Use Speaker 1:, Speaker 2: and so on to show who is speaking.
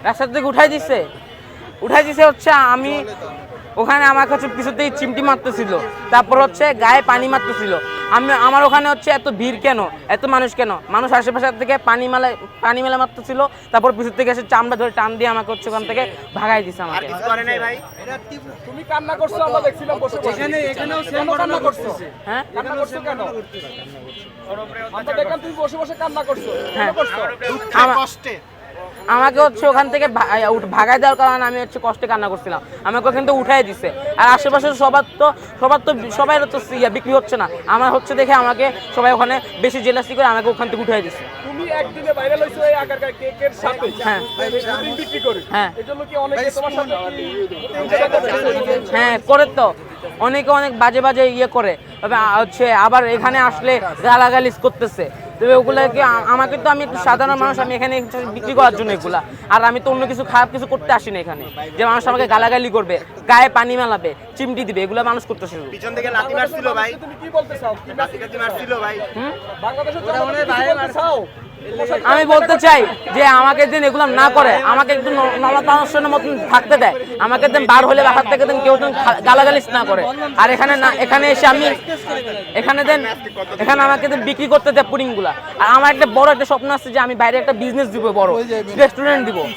Speaker 1: রাস্তা থেকে উঠাই দিছে হচ্ছে আমি ওখানে আমার কাছে পিছুতেই চিমটি মারতেছিল, তারপর হচ্ছে গায়ে পানি মারতেছিল। আমার ওখানে হচ্ছে এত ভিড় কেন, এত মানুষ কেন, মানুষ আশেপাশে থেকে পানি মেলা মারতেছিল, তারপর পিছু থেকে এসে চামড়া ধরে টান দিয়ে আমাকে হচ্ছে ওখান থেকে ভাগাই দিছে আমাকে।
Speaker 2: তুমি কান্না করছো, আমরা দেখছিলাম বসে বসে। এখানেও সেম কান্না করছো।
Speaker 1: হ্যাঁ
Speaker 2: কান্না করছো কেন? আমরা দেখলাম তুমি বসে বসে কান্না করছো।
Speaker 1: হ্যাঁ
Speaker 2: কেন করছো?
Speaker 3: কষ্টে
Speaker 1: আমাকে হচ্ছে ওখান থেকে ভাগাই দেওয়ার কারণে আমি হচ্ছে কষ্টে কান্না করছিলাম, আমাকে ওখান থেকে উঠাই দিছে। আর আশেপাশে সবাই তো বিক্রি হচ্ছে না, আমার হচ্ছে দেখে আমাকে সবাই ওখানে বেশি জেলাসি করে আমাকে ওখান থেকে উঠাই দিছে।
Speaker 2: তুমি একদিনে ভাইরাল হইছো এই আগারগাঁ কেকের সাথে।
Speaker 1: হ্যাঁ
Speaker 2: পুডিং বিক্রি করে।
Speaker 1: হ্যাঁ
Speaker 2: এজন্য কি অনেকে তোমার সাথে
Speaker 1: হ্যাঁ করে তো অনেকে অনেক বাজে বাজে ইয়ে করে, তবে হচ্ছে আবার এখানে আসলে গালাগালিজ করতেছে। তবে ওগুলাকে আমাকে তো আমি একটু সাধারণ মানুষ, আমি এখানে বিক্রি করার জন্য এগুলা, আর আমি তো অন্য কিছু খারাপ কিছু করতে আসি না এখানে যে মানুষ আমাকে গালাগালি করবে, গায়ে পানি মেলাবে, চিমটি দিবে, এগুলো মানুষ করতেছে।
Speaker 3: পিছন থেকে লাথি মারছিল ভাই,
Speaker 2: তুমি কি বলতে চাও?
Speaker 3: লাথি মারছিল ভাই।
Speaker 2: বাংলাদেশের জনগণকে কি বলতে চাও?
Speaker 1: আমি বলতে চাই যে আমাকে দিন এগুলো না করে, আমাকে একটু নলাতানোর মতন থাকতে দেয়, আমাকে দিন বার হলে বাসার থেকে দিন কেউ গালাগালিস না করে। আর এখানে না, এখানে এসে আমি এখানে আমাকে দিন বিক্রি করতে দেয় পুডিং গুলা। আর আমার একটা বড় একটা স্বপ্ন আছে যে আমি বাইরে একটা বিজনেস দিব, বড় রেস্টুরেন্ট দিব।